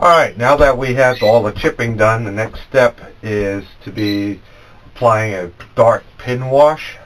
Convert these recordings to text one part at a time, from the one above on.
Alright, now that we have all the chipping done, the next step is to be applying a dark pin wash.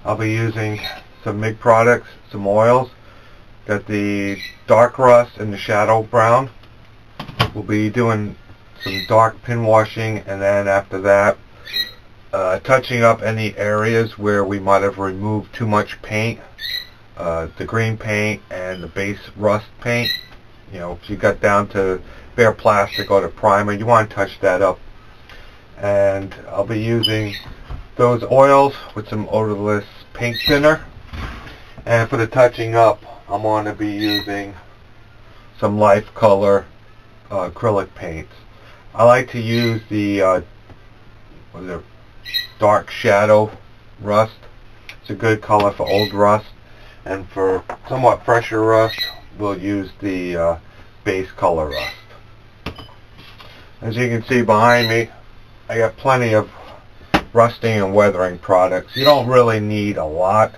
I'll be using some MIG products, some oils. Got the dark rust and the shadow brown. We'll be doing some dark pin washing, and then after that touching up any areas where we might have removed too much paint, the green paint and the base rust paint. You know, if you got down to bare plastic or the primer, you want to touch that up. And I'll be using those oils with some odorless paint thinner. And for the touching up, I'm going to be using some life color acrylic paints. I like to use the dark shadow rust. It's a good color for old rust, and for somewhat fresher rust we'll use the base color rust. As you can see behind me, I got plenty of rusting and weathering products. You don't really need a lot.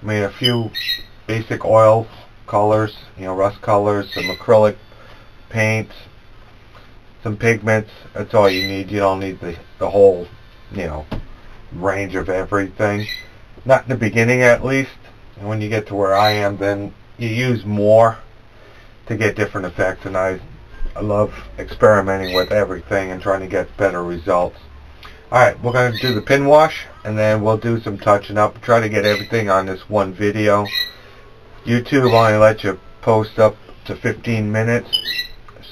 I mean, a few basic oil colors, you know, rust colors, some acrylic paints, some pigments. That's all you need. You don't need the whole, you know, range of everything. Not in the beginning, at least. And when you get to where I am, then you use more to get different effects. And I love experimenting with everything and trying to get better results. Alright, we're going to do the pin wash, and then we'll do some touching up. Try to get everything on this one video. YouTube only lets you post up to 15 minutes,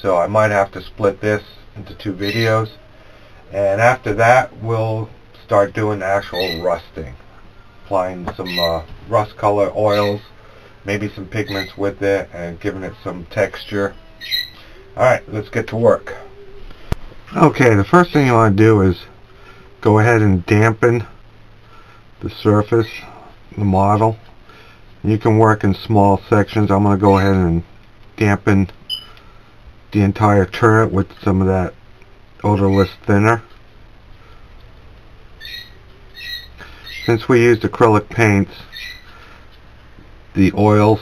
so I might have to split this into 2 videos. And after that, we'll start doing actual rusting. Applying some rust color oils, maybe some pigments with it, and giving it some texture. Alright, let's get to work. Okay, the first thing you want to do is go ahead and dampen the surface, the model. You can work in small sections. I'm going to go ahead and dampen the entire turret with some of that odorless thinner. Since we used acrylic paints, the oils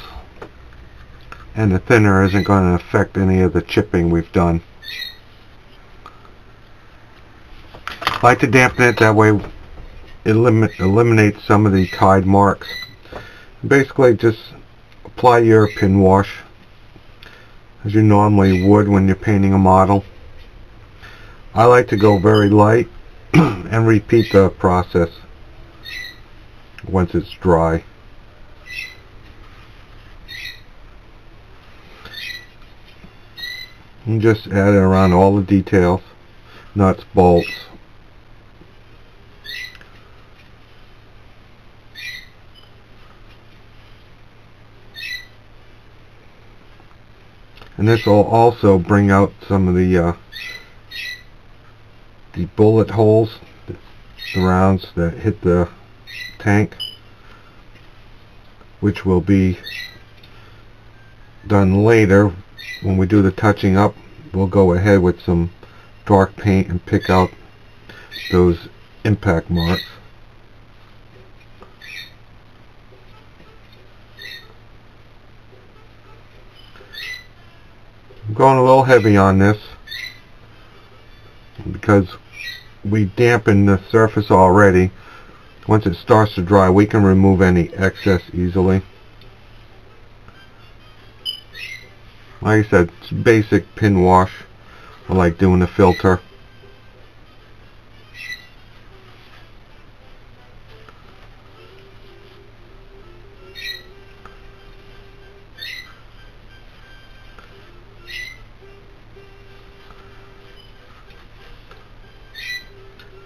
and the thinner isn't going to affect any of the chipping we've done. I like to dampen it, that way it eliminates some of the tide marks. Basically just apply your pin wash as you normally would when you're painting a model. I like to go very light and repeat the process once it's dry. And just add it around all the details, nuts, bolts. And this will also bring out some of the bullet holes, the rounds that hit the tank, which will be done later. When we do the touching up, we'll go ahead with some dark paint and pick out those impact marks. I'm going a little heavy on this because we dampened the surface already. Once it starts to dry, we can remove any excess easily. Like I said, it's basic pin wash. I like doing the filter.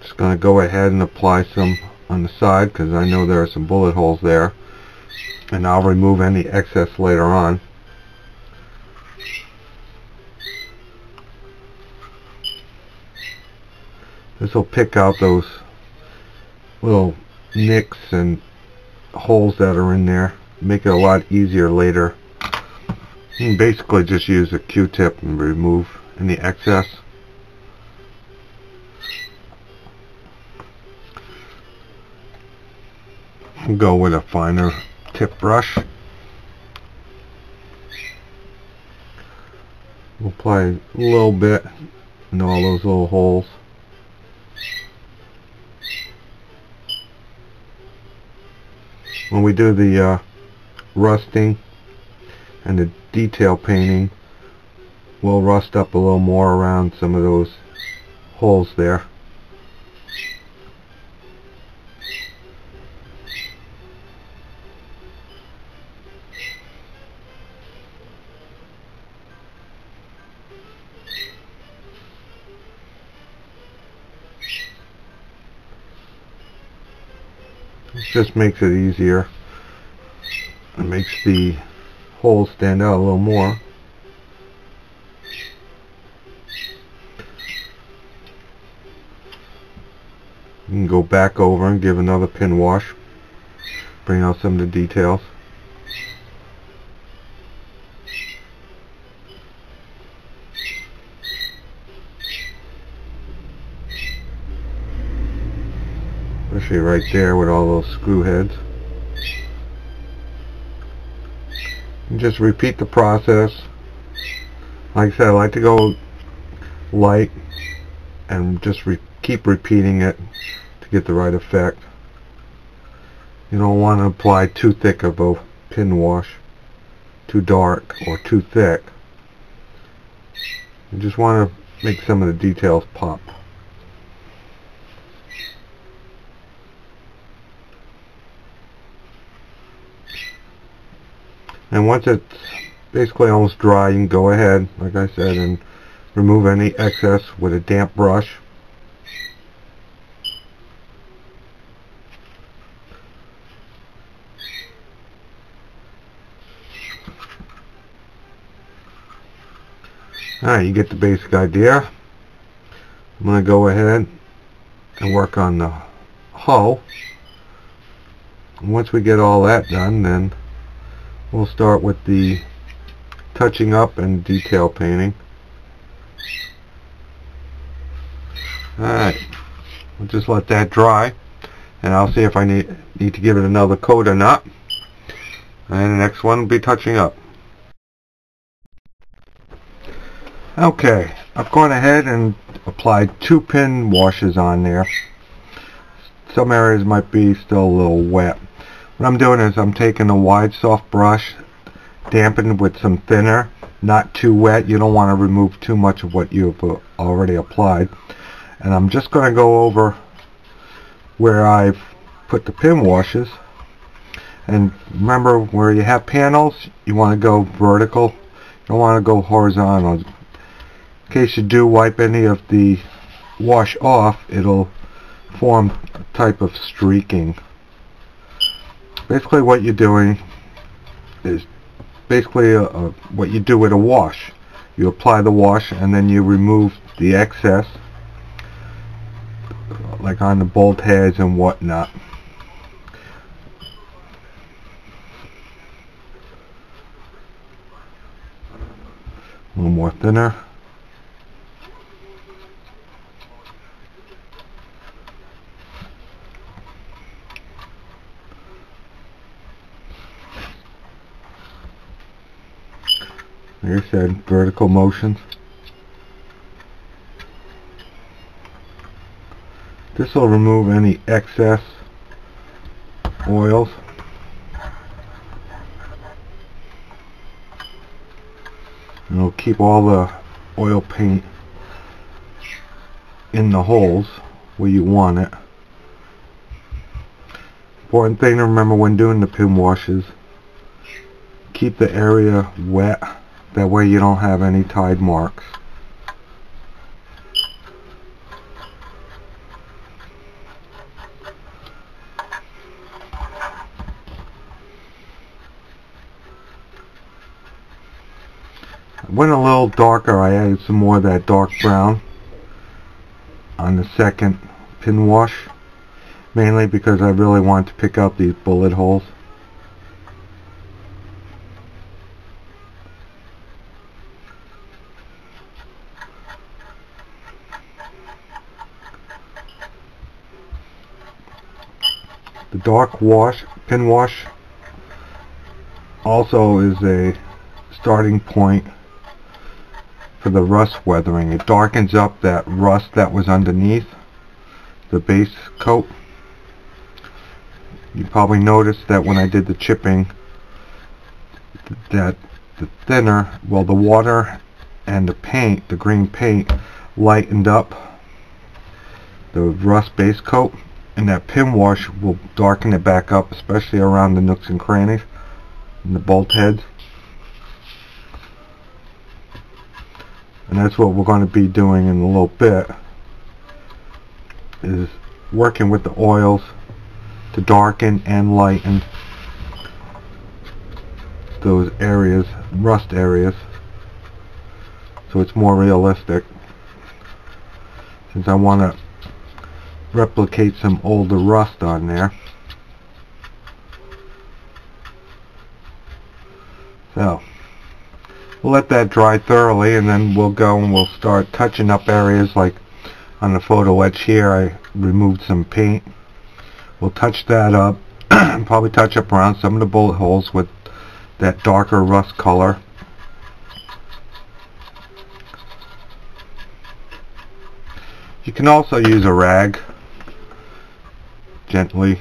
Just going to go ahead and apply some on the side because I know there are some bullet holes there, and I'll remove any excess later on. This will pick out those little nicks and holes that are in there, make it a lot easier later. You can basically just use a Q-tip and remove any excess. Go with a finer tip brush. We'll apply a little bit in all those little holes. When we do the rusting and the detail painting, we'll rust up a little more around some of those holes there. It just makes it easier. It makes the holes stand out a little more. You can go back over and give another pin wash, bring out some of the details. Especially right there with all those screw heads. And just repeat the process. Like I said, I like to go light and just keep repeating it to get the right effect. You don't want to apply too thick of a pin wash, too dark or too thick. You just want to make some of the details pop. And once it's basically almost dry, you can go ahead, like I said, and remove any excess with a damp brush. Alright, you get the basic idea. I'm going to go ahead and work on the hull. And once we get all that done, then we'll start with the touching up and detail painting. Alright, we'll just let that dry, and I'll see if I need to give it another coat or not. And the next one will be touching up. Okay, I've gone ahead and applied 2 pin washes on there. Some areas might be still a little wet. What I'm doing is I'm taking a wide soft brush, dampened with some thinner, not too wet. You don't want to remove too much of what you've already applied. And I'm just going to go over where I've put the pin washes. And remember, where you have panels, you want to go vertical. You don't want to go horizontal. In case you do wipe any of the wash off, it'll form a type of streaking. Basically what you're doing is basically what you do with a wash. You apply the wash and then you remove the excess, like on the bolt heads and whatnot. A little more thinner. Like I said, vertical motions. This will remove any excess oils. And it'll keep all the oil paint in the holes where you want it. Important thing to remember when doing the pin washes, keep the area wet. That way you don't have any tide marks. I went a little darker. I added some more of that dark brown on the second pin wash, mainly because I really want to pick up these bullet holes. The dark wash, pin wash, also is a starting point for the rust weathering. It darkens up that rust that was underneath the base coat. You probably noticed that when I did the chipping that the thinner, well, the water and the paint, the green paint, lightened up the rust base coat, and that pin wash will darken it back up, especially around the nooks and crannies and the bolt heads. And that's what we're going to be doing in a little bit, is working with the oils to darken and lighten those areas, rust areas, so it's more realistic, since I want to replicate some older rust on there. So we'll let that dry thoroughly, and then we'll go and we'll start touching up areas. Like on the photo etch here, I removed some paint. We'll touch that up and probably touch up around some of the bullet holes with that darker rust color. You can also use a rag, gently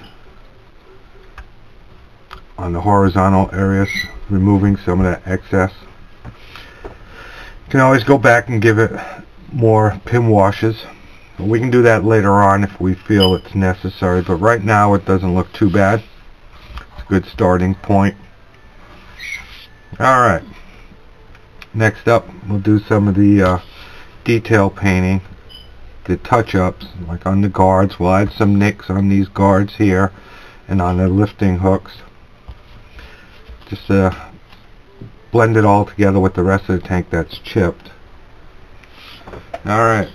on the horizontal areas, removing some of that excess. You can always go back and give it more pin washes. We can do that later on if we feel it's necessary, but right now it doesn't look too bad. It's a good starting point. Alright, next up we'll do some of the detail painting, the touch-ups, like on the guards. We'll add some nicks on these guards here and on the lifting hooks. Just blend it all together with the rest of the tank that's chipped. Alright.